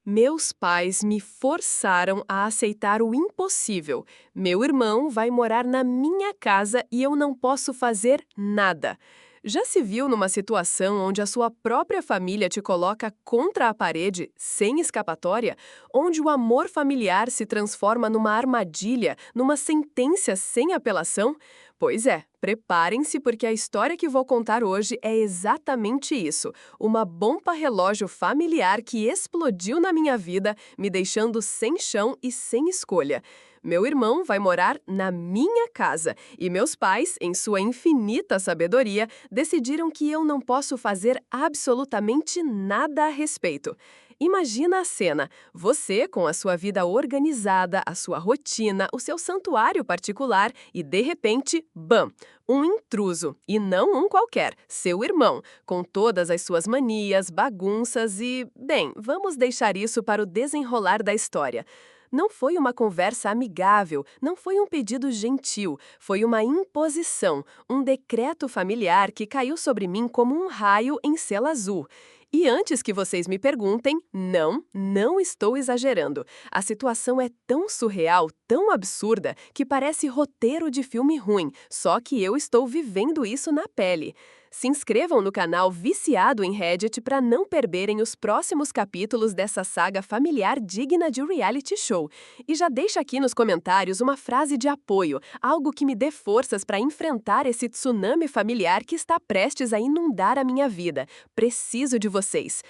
Meus pais me forçaram a aceitar o impossível. Meu irmão vai morar na minha casa e eu não posso fazer nada. Já se viu numa situação onde a sua própria família te coloca contra a parede, sem escapatória? Onde o amor familiar se transforma numa armadilha, numa sentença sem apelação? Pois é, preparem-se porque a história que vou contar hoje é exatamente isso. Uma bomba relógio familiar que explodiu na minha vida, me deixando sem chão e sem escolha. Meu irmão vai morar na minha casa e meus pais, em sua infinita sabedoria, decidiram que eu não posso fazer absolutamente nada a respeito. Imagina a cena, você com a sua vida organizada, a sua rotina, o seu santuário particular e, de repente, bam! Um intruso, e não um qualquer, seu irmão, com todas as suas manias, bagunças e... Bem, vamos deixar isso para o desenrolar da história. Não foi uma conversa amigável, não foi um pedido gentil, foi uma imposição, um decreto familiar que caiu sobre mim como um raio em sela azul. E antes que vocês me perguntem, não estou exagerando. A situação é tão surreal, tão absurda, que parece roteiro de filme ruim, só que eu estou vivendo isso na pele. Se inscrevam no canal Viciado em Reddit para não perderem os próximos capítulos dessa saga familiar digna de reality show. E já deixa aqui nos comentários uma frase de apoio, algo que me dê forças para enfrentar esse tsunami familiar que está prestes a inundar a minha vida. Preciso de vocês.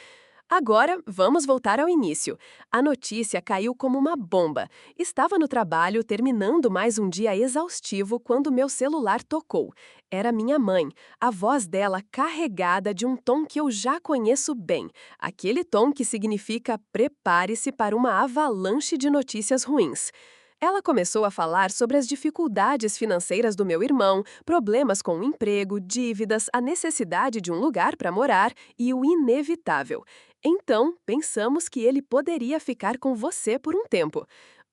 Agora, vamos voltar ao início. A notícia caiu como uma bomba. Estava no trabalho, terminando mais um dia exaustivo, quando meu celular tocou. Era minha mãe, a voz dela carregada de um tom que eu já conheço bem. Aquele tom que significa prepare-se para uma avalanche de notícias ruins. Ela começou a falar sobre as dificuldades financeiras do meu irmão, problemas com o emprego, dívidas, a necessidade de um lugar para morar e o inevitável. Então, pensamos que ele poderia ficar com você por um tempo.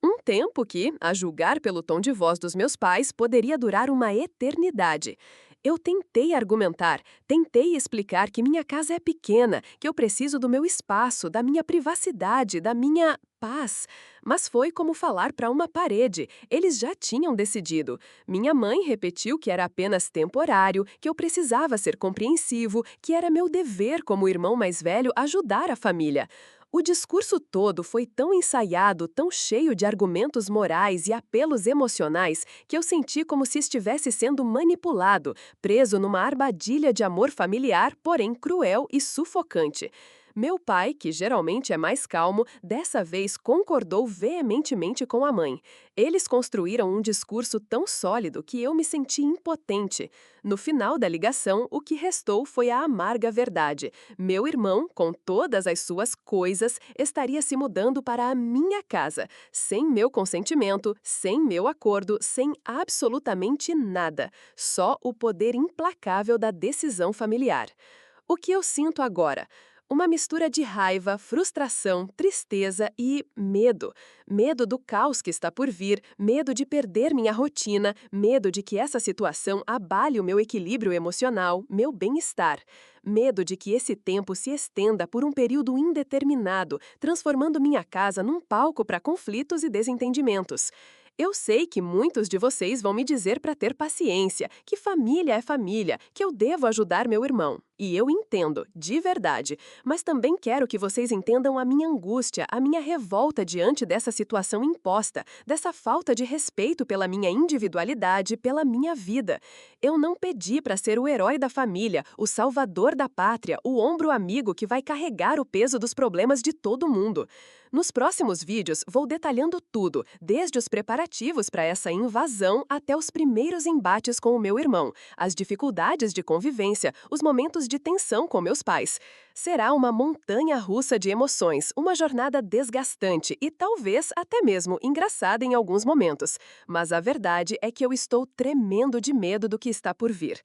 Um tempo que, a julgar pelo tom de voz dos meus pais, poderia durar uma eternidade. Eu tentei argumentar, tentei explicar que minha casa é pequena, que eu preciso do meu espaço, da minha privacidade, da minha paz. Mas foi como falar para uma parede. Eles já tinham decidido. Minha mãe repetiu que era apenas temporário, que eu precisava ser compreensivo, que era meu dever como irmão mais velho ajudar a família. O discurso todo foi tão ensaiado, tão cheio de argumentos morais e apelos emocionais, que eu senti como se estivesse sendo manipulado, preso numa armadilha de amor familiar, porém cruel e sufocante. Meu pai, que geralmente é mais calmo, dessa vez concordou veementemente com a mãe. Eles construíram um discurso tão sólido que eu me senti impotente. No final da ligação, o que restou foi a amarga verdade. Meu irmão, com todas as suas coisas, estaria se mudando para a minha casa, sem meu consentimento, sem meu acordo, sem absolutamente nada. Só o poder implacável da decisão familiar. O que eu sinto agora? Uma mistura de raiva, frustração, tristeza e medo. Medo do caos que está por vir, medo de perder minha rotina, medo de que essa situação abale o meu equilíbrio emocional, meu bem-estar. Medo de que esse tempo se estenda por um período indeterminado, transformando minha casa num palco para conflitos e desentendimentos. Eu sei que muitos de vocês vão me dizer para ter paciência, que família é família, que eu devo ajudar meu irmão. E eu entendo, de verdade, mas também quero que vocês entendam a minha angústia, a minha revolta diante dessa situação imposta, dessa falta de respeito pela minha individualidade, pela minha vida. Eu não pedi para ser o herói da família, o salvador da pátria, o ombro amigo que vai carregar o peso dos problemas de todo mundo. Nos próximos vídeos, vou detalhando tudo, desde os preparativos para essa invasão até os primeiros embates com o meu irmão, as dificuldades de convivência, os momentos de tensão com meus pais. Será uma montanha-russa de emoções, uma jornada desgastante e talvez até mesmo engraçada em alguns momentos. Mas a verdade é que eu estou tremendo de medo do que está por vir.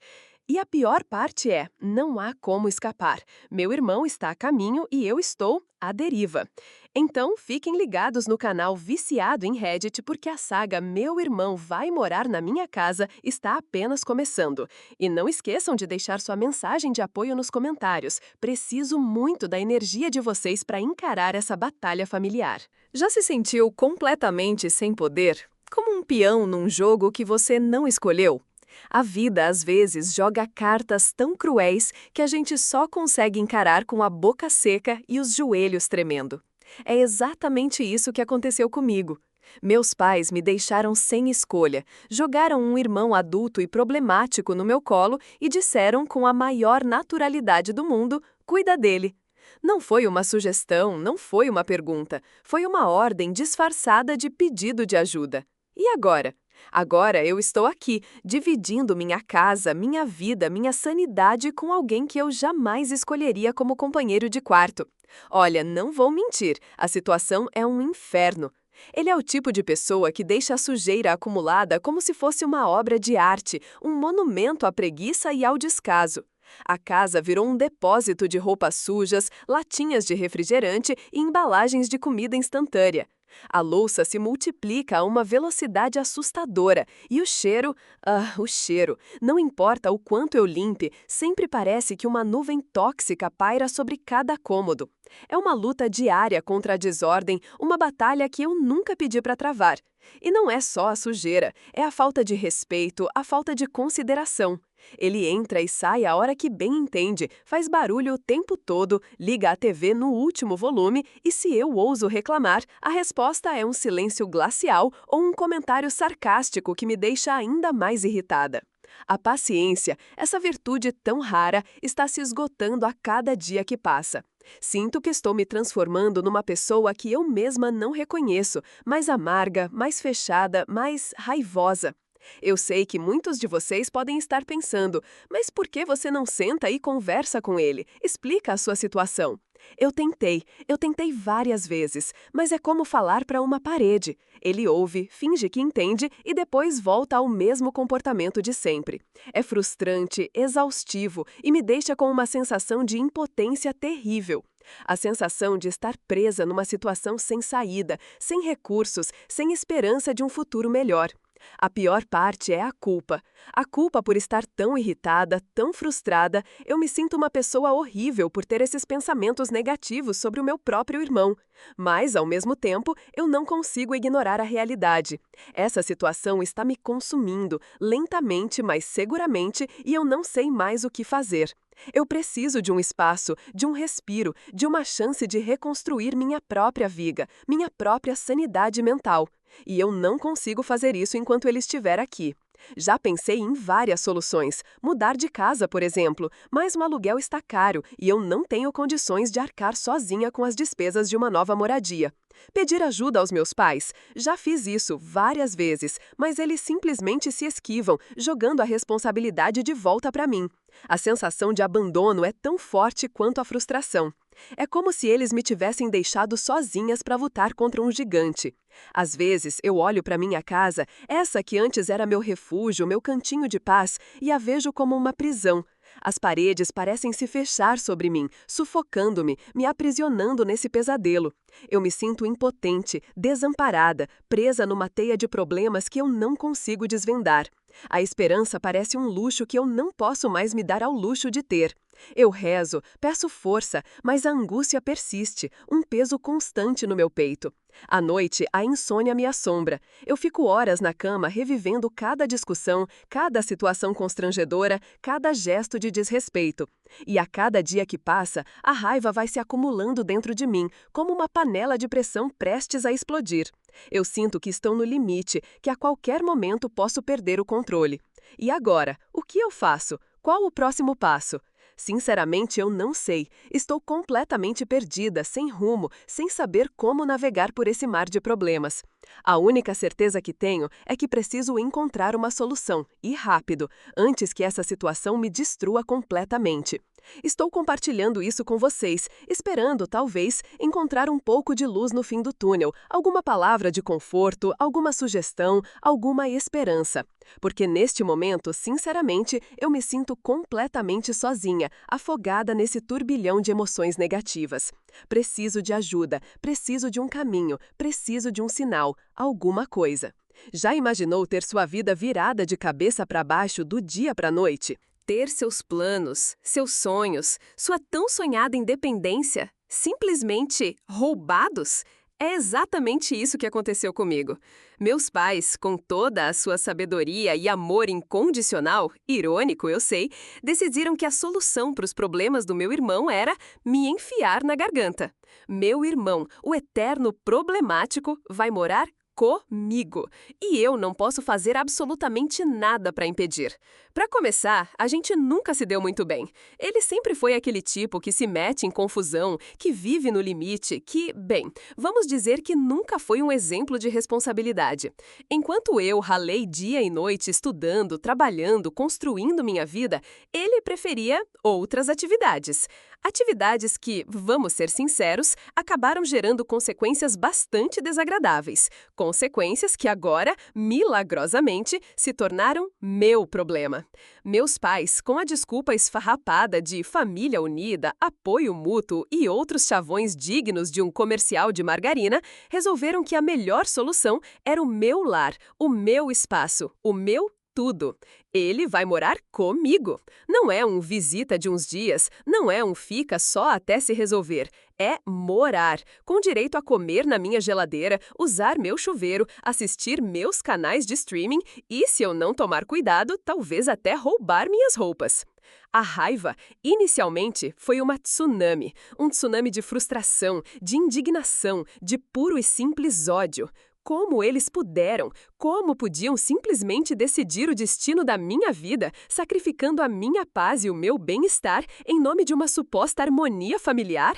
E a pior parte é, não há como escapar. Meu irmão está a caminho e eu estou à deriva. Então, fiquem ligados no canal Viciado em Reddit porque a saga Meu Irmão Vai Morar na Minha Casa está apenas começando. E não esqueçam de deixar sua mensagem de apoio nos comentários. Preciso muito da energia de vocês para encarar essa batalha familiar. Já se sentiu completamente sem poder? Como um peão num jogo que você não escolheu? A vida, às vezes, joga cartas tão cruéis que a gente só consegue encarar com a boca seca e os joelhos tremendo. É exatamente isso que aconteceu comigo. Meus pais me deixaram sem escolha, jogaram um irmão adulto e problemático no meu colo e disseram com a maior naturalidade do mundo: cuida dele. Não foi uma sugestão, não foi uma pergunta, foi uma ordem disfarçada de pedido de ajuda. E agora? Agora eu estou aqui, dividindo minha casa, minha vida, minha sanidade com alguém que eu jamais escolheria como companheiro de quarto. Olha, não vou mentir, a situação é um inferno. Ele é o tipo de pessoa que deixa a sujeira acumulada como se fosse uma obra de arte, um monumento à preguiça e ao descaso. A casa virou um depósito de roupas sujas, latinhas de refrigerante e embalagens de comida instantânea. A louça se multiplica a uma velocidade assustadora e o cheiro, não importa o quanto eu limpe, sempre parece que uma nuvem tóxica paira sobre cada cômodo. É uma luta diária contra a desordem, uma batalha que eu nunca pedi para travar. E não é só a sujeira, é a falta de respeito, a falta de consideração. Ele entra e sai a hora que bem entende, faz barulho o tempo todo, liga a TV no último volume e se eu ouso reclamar, a resposta é um silêncio glacial ou um comentário sarcástico que me deixa ainda mais irritada. A paciência, essa virtude tão rara, está se esgotando a cada dia que passa. Sinto que estou me transformando numa pessoa que eu mesma não reconheço, mais amarga, mais fechada, mais raivosa. Eu sei que muitos de vocês podem estar pensando, mas por que você não senta e conversa com ele? Explica a sua situação. Eu tentei várias vezes, mas é como falar para uma parede. Ele ouve, finge que entende e depois volta ao mesmo comportamento de sempre. É frustrante, exaustivo e me deixa com uma sensação de impotência terrível. A sensação de estar presa numa situação sem saída, sem recursos, sem esperança de um futuro melhor. A pior parte é a culpa. A culpa por estar tão irritada, tão frustrada, eu me sinto uma pessoa horrível por ter esses pensamentos negativos sobre o meu próprio irmão. Mas, ao mesmo tempo, eu não consigo ignorar a realidade. Essa situação está me consumindo, lentamente, mas seguramente, e eu não sei mais o que fazer. Eu preciso de um espaço, de um respiro, de uma chance de reconstruir minha própria vida, minha própria sanidade mental. E eu não consigo fazer isso enquanto ele estiver aqui. Já pensei em várias soluções. Mudar de casa, por exemplo, mas o aluguel está caro e eu não tenho condições de arcar sozinha com as despesas de uma nova moradia. Pedir ajuda aos meus pais? Já fiz isso várias vezes, mas eles simplesmente se esquivam, jogando a responsabilidade de volta para mim. A sensação de abandono é tão forte quanto a frustração. É como se eles me tivessem deixado sozinhas para lutar contra um gigante. Às vezes, eu olho para minha casa, essa que antes era meu refúgio, meu cantinho de paz, e a vejo como uma prisão. As paredes parecem se fechar sobre mim, sufocando-me, me aprisionando nesse pesadelo. Eu me sinto impotente, desamparada, presa numa teia de problemas que eu não consigo desvendar. A esperança parece um luxo que eu não posso mais me dar ao luxo de ter. Eu rezo, peço força, mas a angústia persiste, um peso constante no meu peito. À noite, a insônia me assombra. Eu fico horas na cama revivendo cada discussão, cada situação constrangedora, cada gesto de desrespeito. E a cada dia que passa, a raiva vai se acumulando dentro de mim, como uma panela de pressão prestes a explodir. Eu sinto que estou no limite, que a qualquer momento posso perder o controle. E agora, o que eu faço? Qual o próximo passo? Sinceramente, eu não sei. Estou completamente perdida, sem rumo, sem saber como navegar por esse mar de problemas. A única certeza que tenho é que preciso encontrar uma solução, e rápido, antes que essa situação me destrua completamente. Estou compartilhando isso com vocês, esperando, talvez, encontrar um pouco de luz no fim do túnel, alguma palavra de conforto, alguma sugestão, alguma esperança. Porque neste momento, sinceramente, eu me sinto completamente sozinha, afogada nesse turbilhão de emoções negativas. Preciso de ajuda, preciso de um caminho, preciso de um sinal, alguma coisa. Já imaginou ter sua vida virada de cabeça para baixo do dia para a noite? Ter seus planos, seus sonhos, sua tão sonhada independência simplesmente roubados? É exatamente isso que aconteceu comigo. Meus pais, com toda a sua sabedoria e amor incondicional, irônico, eu sei, decidiram que a solução para os problemas do meu irmão era me enfiar na garganta. Meu irmão, o eterno problemático, vai morar comigo. E eu não posso fazer absolutamente nada para impedir. Para começar, a gente nunca se deu muito bem. Ele sempre foi aquele tipo que se mete em confusão, que vive no limite, que, bem, vamos dizer que nunca foi um exemplo de responsabilidade. Enquanto eu ralei dia e noite estudando, trabalhando, construindo minha vida, ele preferia outras atividades. Atividades que, vamos ser sinceros, acabaram gerando consequências bastante desagradáveis. Consequências que agora, milagrosamente, se tornaram meu problema. Meus pais, com a desculpa esfarrapada de família unida, apoio mútuo e outros chavões dignos de um comercial de margarina, resolveram que a melhor solução era o meu lar, o meu espaço, o meu tudo. Ele vai morar comigo. Não é um visita de uns dias, não é um fica só até se resolver. É morar, com direito a comer na minha geladeira, usar meu chuveiro, assistir meus canais de streaming e, se eu não tomar cuidado, talvez até roubar minhas roupas. A raiva, inicialmente, foi um tsunami de frustração, de indignação, de puro e simples ódio. Como eles puderam? Como podiam simplesmente decidir o destino da minha vida, sacrificando a minha paz e o meu bem-estar em nome de uma suposta harmonia familiar?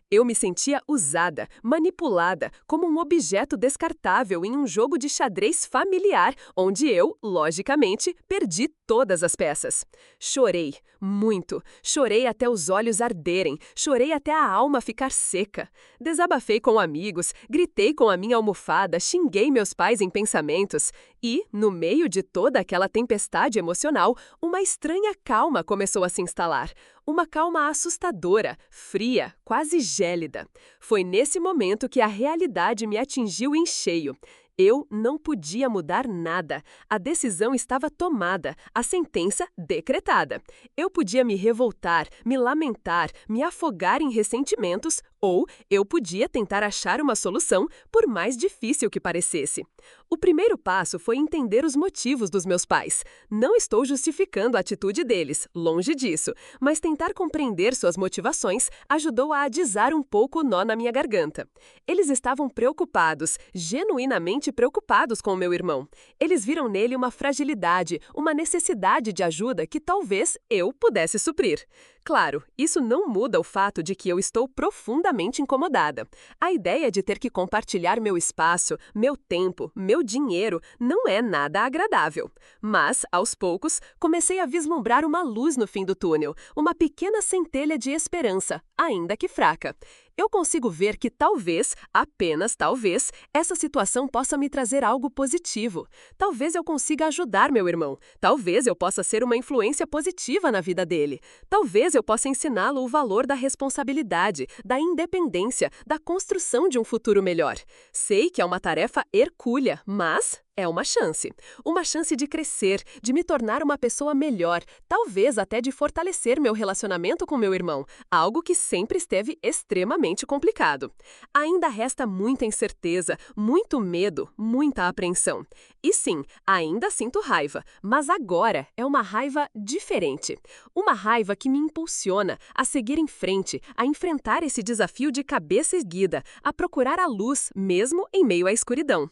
Eu me sentia usada, manipulada, como um objeto descartável em um jogo de xadrez familiar, onde eu, logicamente, perdi todas as peças. Chorei, muito. Chorei até os olhos arderem, chorei até a alma ficar seca. Desabafei com amigos, gritei com a minha almofada, xinguei meus pais em pensamentos. E, no meio de toda aquela tempestade emocional, uma estranha calma começou a se instalar. Uma calma assustadora, fria, quase gélida. Foi nesse momento que a realidade me atingiu em cheio. Eu não podia mudar nada. A decisão estava tomada, a sentença decretada. Eu podia me revoltar, me lamentar, me afogar em ressentimentos, ou eu podia tentar achar uma solução, por mais difícil que parecesse. O primeiro passo foi entender os motivos dos meus pais. Não estou justificando a atitude deles, longe disso, mas tentar compreender suas motivações ajudou a adizar um pouco o nó na minha garganta. Eles estavam preocupados, genuinamente preocupados com o meu irmão. Eles viram nele uma fragilidade, uma necessidade de ajuda que talvez eu pudesse suprir. Claro, isso não muda o fato de que eu estou profundamente incomodada. A ideia de ter que compartilhar meu espaço, meu tempo, meu dinheiro não é nada agradável. Mas, aos poucos, comecei a vislumbrar uma luz no fim do túnel, uma pequena centelha de esperança, ainda que fraca. Eu consigo ver que talvez, apenas talvez, essa situação possa me trazer algo positivo. Talvez eu consiga ajudar meu irmão. Talvez eu possa ser uma influência positiva na vida dele. Talvez eu possa ensiná-lo o valor da responsabilidade, da independência, da construção de um futuro melhor. Sei que é uma tarefa hercúlea, mas é uma chance. Uma chance de crescer, de me tornar uma pessoa melhor, talvez até de fortalecer meu relacionamento com meu irmão, algo que sempre esteve extremamente complicado. Ainda resta muita incerteza, muito medo, muita apreensão. E sim, ainda sinto raiva, mas agora é uma raiva diferente. Uma raiva que me impulsiona a seguir em frente, a enfrentar esse desafio de cabeça erguida, a procurar a luz, mesmo em meio à escuridão.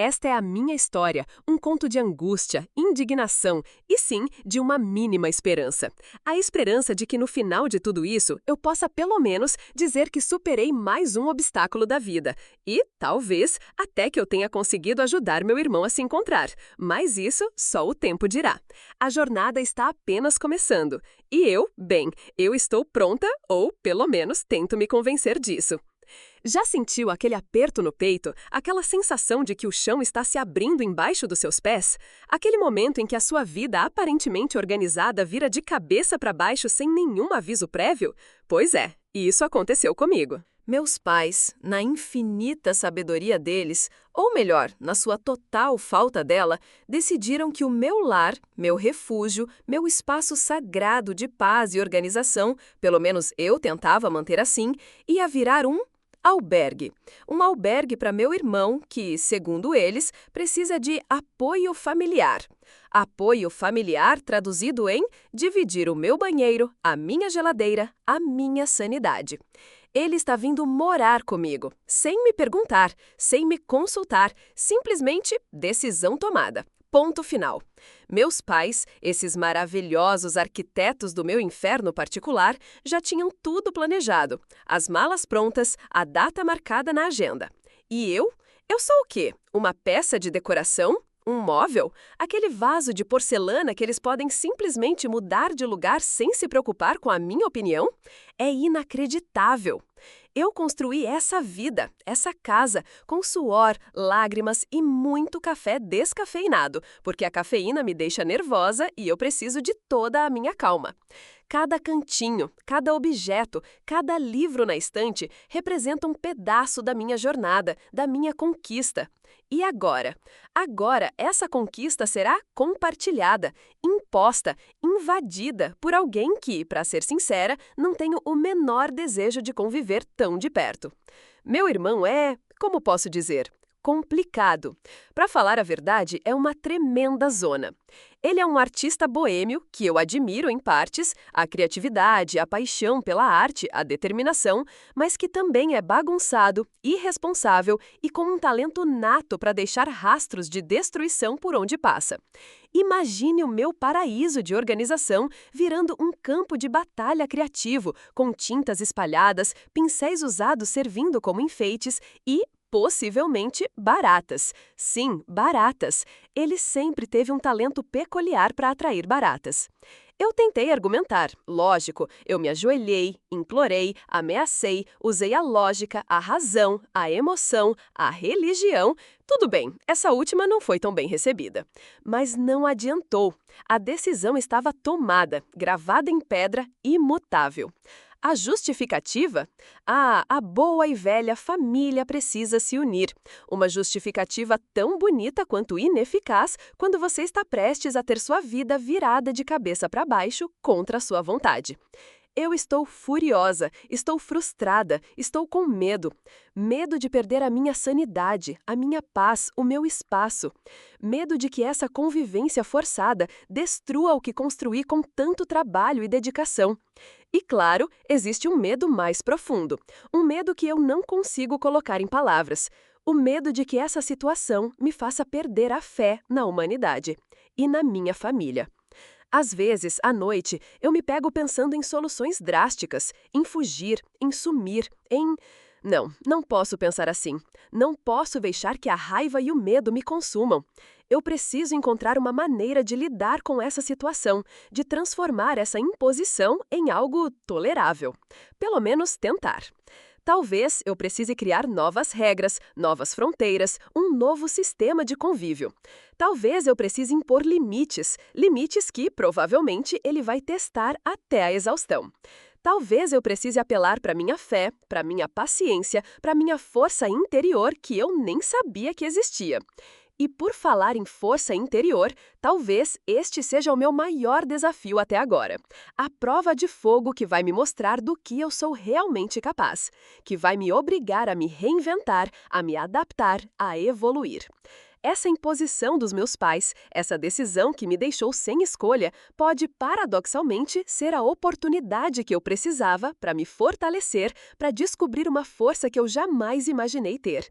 Esta é a minha história, um conto de angústia, indignação e sim, de uma mínima esperança. A esperança de que no final de tudo isso eu possa pelo menos dizer que superei mais um obstáculo da vida e, talvez, até que eu tenha conseguido ajudar meu irmão a se encontrar. Mas isso só o tempo dirá. A jornada está apenas começando. E eu estou pronta ou, pelo menos, tento me convencer disso. Já sentiu aquele aperto no peito, aquela sensação de que o chão está se abrindo embaixo dos seus pés? Aquele momento em que a sua vida aparentemente organizada vira de cabeça para baixo sem nenhum aviso prévio? Pois é, isso aconteceu comigo. Meus pais, na infinita sabedoria deles, ou melhor, na sua total falta dela, decidiram que o meu lar, meu refúgio, meu espaço sagrado de paz e organização, pelo menos eu tentava manter assim, ia virar um albergue. Um albergue para meu irmão que, segundo eles, precisa de apoio familiar. Apoio familiar traduzido em dividir o meu banheiro, a minha geladeira, a minha sanidade. Ele está vindo morar comigo, sem me perguntar, sem me consultar, simplesmente decisão tomada. Ponto final. Meus pais, esses maravilhosos arquitetos do meu inferno particular, já tinham tudo planejado, as malas prontas, a data marcada na agenda. E eu? Eu sou o quê? Uma peça de decoração? Um móvel? Aquele vaso de porcelana que eles podem simplesmente mudar de lugar sem se preocupar com a minha opinião? É inacreditável. Eu construí essa vida, essa casa, com suor, lágrimas e muito café descafeinado, porque a cafeína me deixa nervosa e eu preciso de toda a minha calma. Cada cantinho, cada objeto, cada livro na estante representa um pedaço da minha jornada, da minha conquista. E agora? Agora essa conquista será compartilhada, imposta, invadida por alguém que, para ser sincera, não tenho o menor desejo de conviver tão de perto. Meu irmão é, como posso dizer, complicado. Para falar a verdade, é uma tremenda zona. Ele é um artista boêmio, que eu admiro em partes, a criatividade, a paixão pela arte, a determinação, mas que também é bagunçado, irresponsável e com um talento nato para deixar rastros de destruição por onde passa. Imagine o meu paraíso de organização virando um campo de batalha criativo, com tintas espalhadas, pincéis usados servindo como enfeites e possivelmente baratas. Sim, baratas. Ele sempre teve um talento peculiar para atrair baratas. Eu tentei argumentar, lógico, eu me ajoelhei, implorei, ameacei, usei a lógica, a razão, a emoção, a religião. Tudo bem, essa última não foi tão bem recebida. Mas não adiantou. A decisão estava tomada, gravada em pedra, imutável. A justificativa? A boa e velha família precisa se unir. Uma justificativa tão bonita quanto ineficaz quando você está prestes a ter sua vida virada de cabeça para baixo contra a sua vontade. Eu estou furiosa, estou frustrada, estou com medo. Medo de perder a minha sanidade, a minha paz, o meu espaço. Medo de que essa convivência forçada destrua o que construí com tanto trabalho e dedicação. E claro, existe um medo mais profundo. Um medo que eu não consigo colocar em palavras. O medo de que essa situação me faça perder a fé na humanidade e na minha família. Às vezes, à noite, eu me pego pensando em soluções drásticas, em fugir, em sumir, em... Não posso pensar assim. Não posso deixar que a raiva e o medo me consumam. Eu preciso encontrar uma maneira de lidar com essa situação, de transformar essa imposição em algo tolerável. Pelo menos tentar. Talvez eu precise criar novas regras, novas fronteiras, um novo sistema de convívio. Talvez eu precise impor limites, limites que, provavelmente, ele vai testar até a exaustão. Talvez eu precise apelar para minha fé, para minha paciência, para minha força interior que eu nem sabia que existia. E por falar em força interior, talvez este seja o meu maior desafio até agora. A prova de fogo que vai me mostrar do que eu sou realmente capaz, que vai me obrigar a me reinventar, a me adaptar, a evoluir. Essa imposição dos meus pais, essa decisão que me deixou sem escolha, pode paradoxalmente ser a oportunidade que eu precisava para me fortalecer, para descobrir uma força que eu jamais imaginei ter.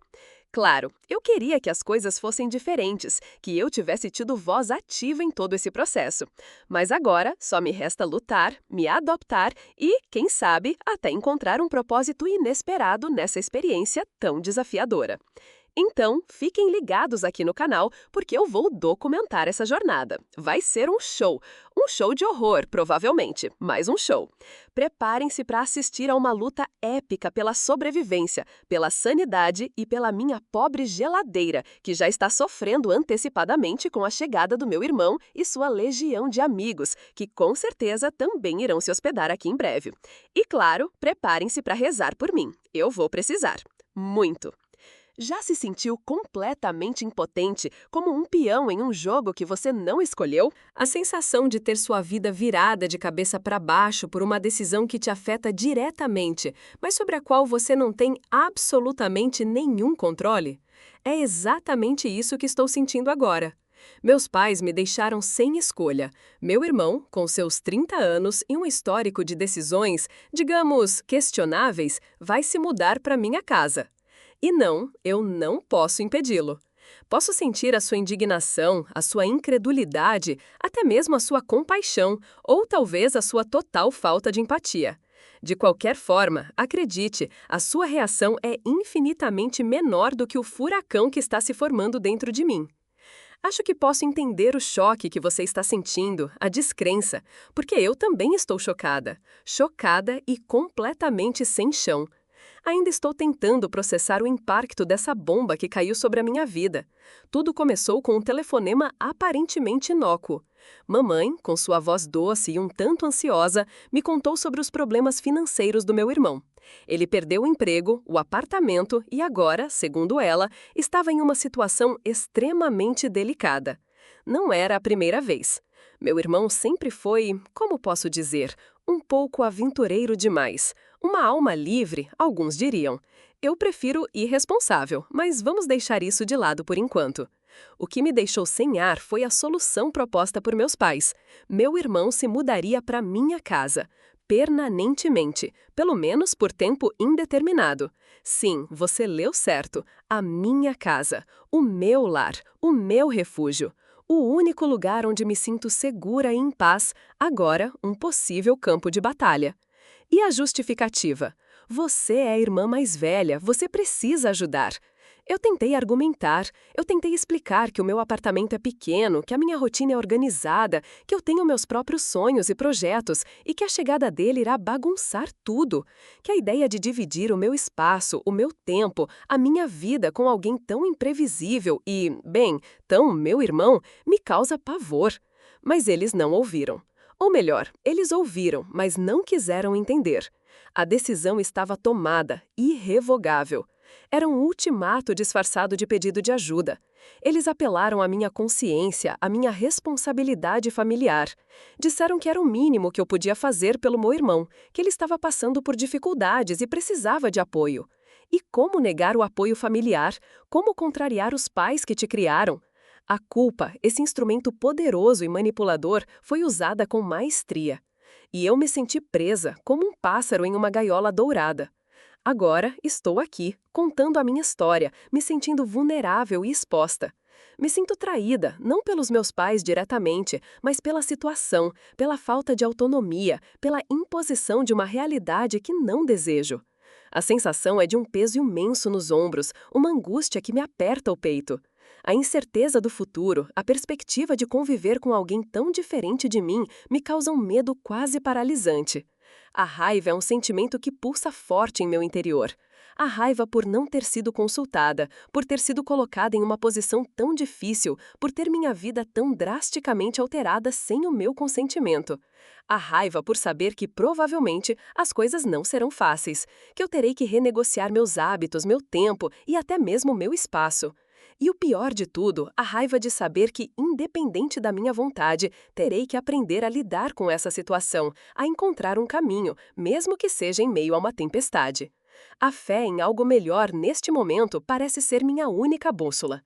Claro, eu queria que as coisas fossem diferentes, que eu tivesse tido voz ativa em todo esse processo. Mas agora só me resta lutar, me adaptar e, quem sabe, até encontrar um propósito inesperado nessa experiência tão desafiadora. Então, fiquem ligados aqui no canal, porque eu vou documentar essa jornada. Vai ser um show de horror, provavelmente, mas um show. Preparem-se para assistir a uma luta épica pela sobrevivência, pela sanidade e pela minha pobre geladeira, que já está sofrendo antecipadamente com a chegada do meu irmão e sua legião de amigos, que com certeza também irão se hospedar aqui em breve. E claro, preparem-se para rezar por mim. Eu vou precisar. Muito. Já se sentiu completamente impotente, como um peão em um jogo que você não escolheu? A sensação de ter sua vida virada de cabeça para baixo por uma decisão que te afeta diretamente, mas sobre a qual você não tem absolutamente nenhum controle? É exatamente isso que estou sentindo agora. Meus pais me deixaram sem escolha. Meu irmão, com seus 30 anos e um histórico de decisões, digamos, questionáveis, vai se mudar para minha casa. E não, eu não posso impedi-lo. Posso sentir a sua indignação, a sua incredulidade, até mesmo a sua compaixão, ou talvez a sua total falta de empatia. De qualquer forma, acredite, a sua reação é infinitamente menor do que o furacão que está se formando dentro de mim. Acho que posso entender o choque que você está sentindo, a descrença, porque eu também estou chocada. Chocada e completamente sem chão. Ainda estou tentando processar o impacto dessa bomba que caiu sobre a minha vida. Tudo começou com um telefonema aparentemente inócuo. Mamãe, com sua voz doce e um tanto ansiosa, me contou sobre os problemas financeiros do meu irmão. Ele perdeu o emprego, o apartamento e agora, segundo ela, estava em uma situação extremamente delicada. Não era a primeira vez. Meu irmão sempre foi, como posso dizer, um pouco aventureiro demais. Uma alma livre, alguns diriam. Eu prefiro irresponsável, mas vamos deixar isso de lado por enquanto. O que me deixou sem ar foi a solução proposta por meus pais. Meu irmão se mudaria para minha casa, permanentemente, pelo menos por tempo indeterminado. Sim, você leu certo. A minha casa, o meu lar, o meu refúgio. O único lugar onde me sinto segura e em paz, agora um possível campo de batalha. E a justificativa? Você é a irmã mais velha, você precisa ajudar. Eu tentei argumentar, eu tentei explicar que o meu apartamento é pequeno, que a minha rotina é organizada, que eu tenho meus próprios sonhos e projetos e que a chegada dele irá bagunçar tudo. Que a ideia de dividir o meu espaço, o meu tempo, a minha vida com alguém tão imprevisível e, bem, tão meu irmão, me causa pavor. Mas eles não ouviram. Ou melhor, eles ouviram, mas não quiseram entender. A decisão estava tomada, irrevogável. Era um ultimato disfarçado de pedido de ajuda. Eles apelaram à minha consciência, à minha responsabilidade familiar. Disseram que era o mínimo que eu podia fazer pelo meu irmão, que ele estava passando por dificuldades e precisava de apoio. E como negar o apoio familiar? Como contrariar os pais que te criaram? A culpa, esse instrumento poderoso e manipulador, foi usada com maestria. E eu me senti presa, como um pássaro em uma gaiola dourada. Agora estou aqui, contando a minha história, me sentindo vulnerável e exposta. Me sinto traída, não pelos meus pais diretamente, mas pela situação, pela falta de autonomia, pela imposição de uma realidade que não desejo. A sensação é de um peso imenso nos ombros, uma angústia que me aperta o peito. A incerteza do futuro, a perspectiva de conviver com alguém tão diferente de mim, me causa um medo quase paralisante. A raiva é um sentimento que pulsa forte em meu interior. A raiva por não ter sido consultada, por ter sido colocada em uma posição tão difícil, por ter minha vida tão drasticamente alterada sem o meu consentimento. A raiva por saber que, provavelmente, as coisas não serão fáceis, que eu terei que renegociar meus hábitos, meu tempo e até mesmo meu espaço. E o pior de tudo, a raiva de saber que, independente da minha vontade, terei que aprender a lidar com essa situação, a encontrar um caminho, mesmo que seja em meio a uma tempestade. A fé em algo melhor neste momento parece ser minha única bússola.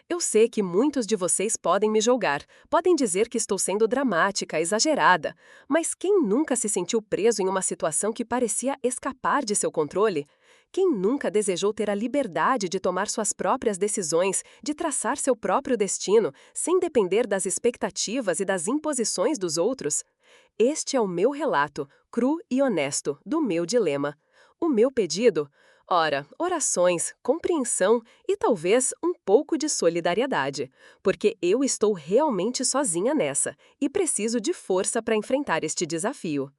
Eu sei que muitos de vocês podem me julgar, podem dizer que estou sendo dramática, exagerada, mas quem nunca se sentiu preso em uma situação que parecia escapar de seu controle? Quem nunca desejou ter a liberdade de tomar suas próprias decisões, de traçar seu próprio destino, sem depender das expectativas e das imposições dos outros? Este é o meu relato, cru e honesto, do meu dilema. O meu pedido? Ora, orações, compreensão e talvez um pouco de solidariedade, porque eu estou realmente sozinha nessa e preciso de força para enfrentar este desafio.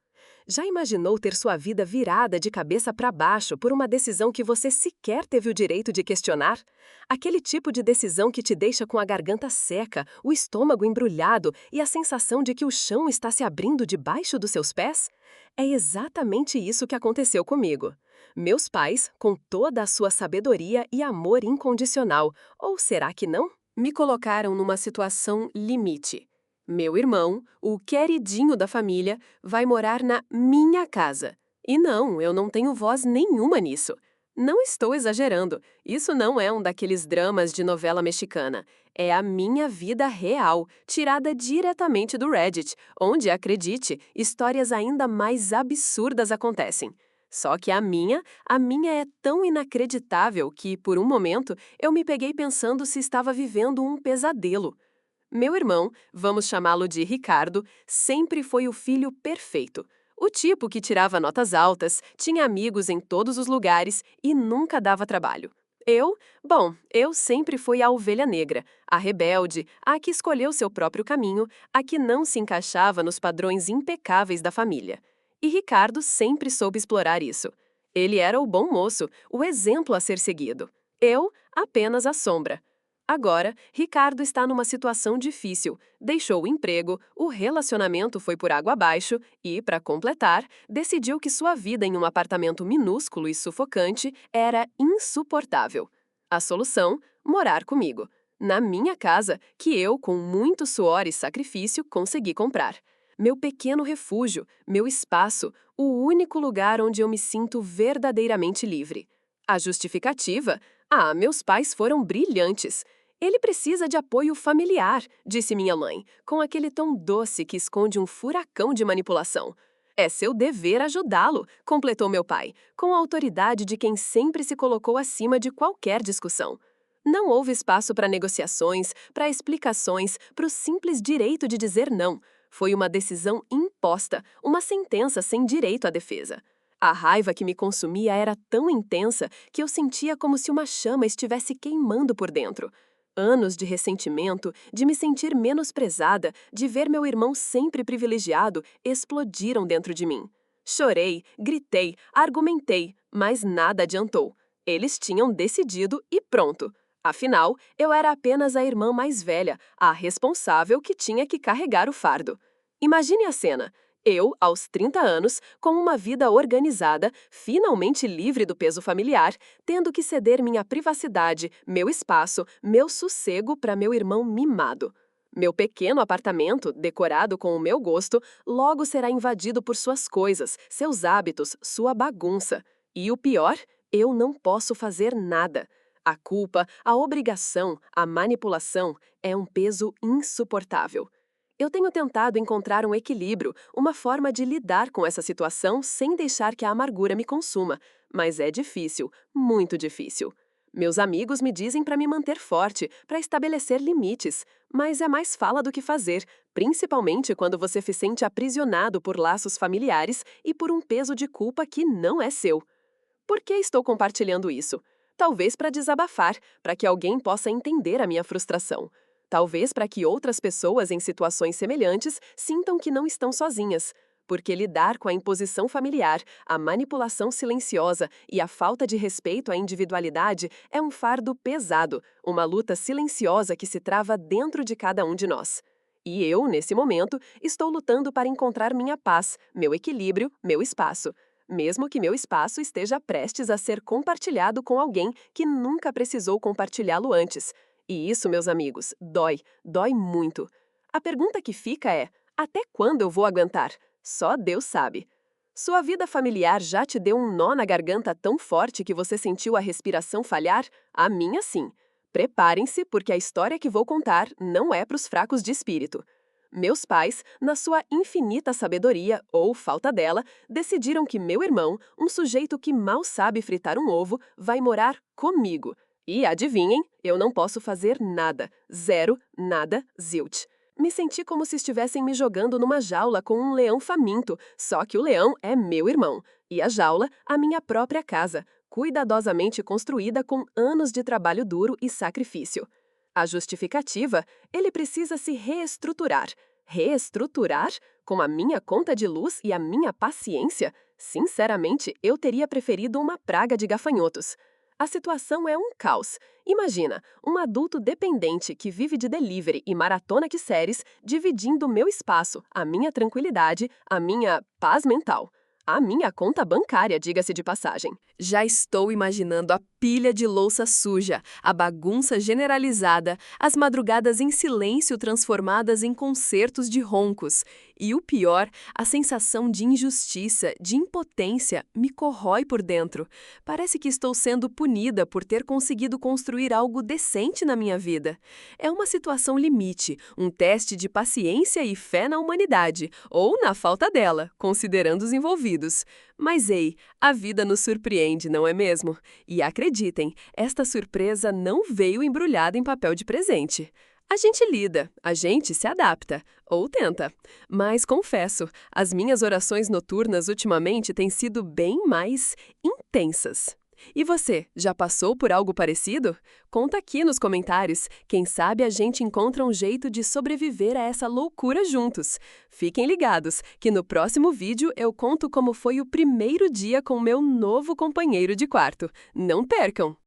Já imaginou ter sua vida virada de cabeça para baixo por uma decisão que você sequer teve o direito de questionar? Aquele tipo de decisão que te deixa com a garganta seca, o estômago embrulhado e a sensação de que o chão está se abrindo debaixo dos seus pés? É exatamente isso que aconteceu comigo. Meus pais, com toda a sua sabedoria e amor incondicional, ou será que não? Me colocaram numa situação limite. Meu irmão, o queridinho da família, vai morar na minha casa. E não, eu não tenho voz nenhuma nisso. Não estou exagerando. Isso não é um daqueles dramas de novela mexicana. É a minha vida real, tirada diretamente do Reddit, onde, acredite, histórias ainda mais absurdas acontecem. Só que a minha é tão inacreditável que, por um momento, eu me peguei pensando se estava vivendo um pesadelo. Meu irmão, vamos chamá-lo de Ricardo, sempre foi o filho perfeito. O tipo que tirava notas altas, tinha amigos em todos os lugares e nunca dava trabalho. Eu sempre fui a ovelha negra, a rebelde, a que escolheu seu próprio caminho, a que não se encaixava nos padrões impecáveis da família. E Ricardo sempre soube explorar isso. Ele era o bom moço, o exemplo a ser seguido. Eu, apenas a sombra. Agora, Ricardo está numa situação difícil. Deixou o emprego, o relacionamento foi por água abaixo e, para completar, decidiu que sua vida em um apartamento minúsculo e sufocante era insuportável. A solução? Morar comigo. Na minha casa, que eu, com muito suor e sacrifício, consegui comprar. Meu pequeno refúgio, meu espaço, o único lugar onde eu me sinto verdadeiramente livre. A justificativa? Meus pais foram brilhantes. Ele precisa de apoio familiar, disse minha mãe, com aquele tom doce que esconde um furacão de manipulação. É seu dever ajudá-lo, completou meu pai, com a autoridade de quem sempre se colocou acima de qualquer discussão. Não houve espaço para negociações, para explicações, para o simples direito de dizer não. Foi uma decisão imposta, uma sentença sem direito à defesa. A raiva que me consumia era tão intensa que eu sentia como se uma chama estivesse queimando por dentro. Anos de ressentimento, de me sentir menosprezada, de ver meu irmão sempre privilegiado, explodiram dentro de mim. Chorei, gritei, argumentei, mas nada adiantou. Eles tinham decidido e pronto. Afinal, eu era apenas a irmã mais velha, a responsável que tinha que carregar o fardo. Imagine a cena. Eu, aos 30 anos, com uma vida organizada, finalmente livre do peso familiar, tendo que ceder minha privacidade, meu espaço, meu sossego para meu irmão mimado. Meu pequeno apartamento, decorado com o meu gosto, logo será invadido por suas coisas, seus hábitos, sua bagunça. E o pior, eu não posso fazer nada. A culpa, a obrigação, a manipulação é um peso insuportável. Eu tenho tentado encontrar um equilíbrio, uma forma de lidar com essa situação sem deixar que a amargura me consuma, mas é difícil, muito difícil. Meus amigos me dizem para me manter forte, para estabelecer limites, mas é mais fala do que fazer, principalmente quando você se sente aprisionado por laços familiares e por um peso de culpa que não é seu. Por que estou compartilhando isso? Talvez para desabafar, para que alguém possa entender a minha frustração. Talvez para que outras pessoas em situações semelhantes sintam que não estão sozinhas. Porque lidar com a imposição familiar, a manipulação silenciosa e a falta de respeito à individualidade é um fardo pesado, uma luta silenciosa que se trava dentro de cada um de nós. E eu, nesse momento, estou lutando para encontrar minha paz, meu equilíbrio, meu espaço. Mesmo que meu espaço esteja prestes a ser compartilhado com alguém que nunca precisou compartilhá-lo antes. E isso, meus amigos, dói muito. A pergunta que fica é: até quando eu vou aguentar? Só Deus sabe. Sua vida familiar já te deu um nó na garganta tão forte que você sentiu a respiração falhar? A minha sim. Preparem-se, porque a história que vou contar não é para os fracos de espírito. Meus pais, na sua infinita sabedoria, ou falta dela, decidiram que meu irmão, um sujeito que mal sabe fritar um ovo, vai morar comigo. E adivinhem, eu não posso fazer nada. Zero, nada, zilch. Me senti como se estivessem me jogando numa jaula com um leão faminto, só que o leão é meu irmão. E a jaula, a minha própria casa, cuidadosamente construída com anos de trabalho duro e sacrifício. A justificativa, ele precisa se reestruturar. Reestruturar? Com a minha conta de luz e a minha paciência? Sinceramente, eu teria preferido uma praga de gafanhotos. A situação é um caos. Imagina, um adulto dependente que vive de delivery e maratona de séries, dividindo meu espaço, a minha tranquilidade, a minha paz mental. A minha conta bancária, diga-se de passagem. Já estou imaginando a pilha de louça suja, a bagunça generalizada, as madrugadas em silêncio transformadas em concertos de roncos. E o pior, a sensação de injustiça, de impotência, me corrói por dentro. Parece que estou sendo punida por ter conseguido construir algo decente na minha vida. É uma situação limite, um teste de paciência e fé na humanidade, ou na falta dela, considerando os envolvidos. Mas ei, a vida nos surpreende, não é mesmo? E acreditem, esta surpresa não veio embrulhada em papel de presente. A gente lida, a gente se adapta, ou tenta. Mas confesso, as minhas orações noturnas ultimamente têm sido bem mais intensas. E você, já passou por algo parecido? Conta aqui nos comentários. Quem sabe a gente encontra um jeito de sobreviver a essa loucura juntos. Fiquem ligados, que no próximo vídeo eu conto como foi o primeiro dia com meu novo companheiro de quarto. Não percam!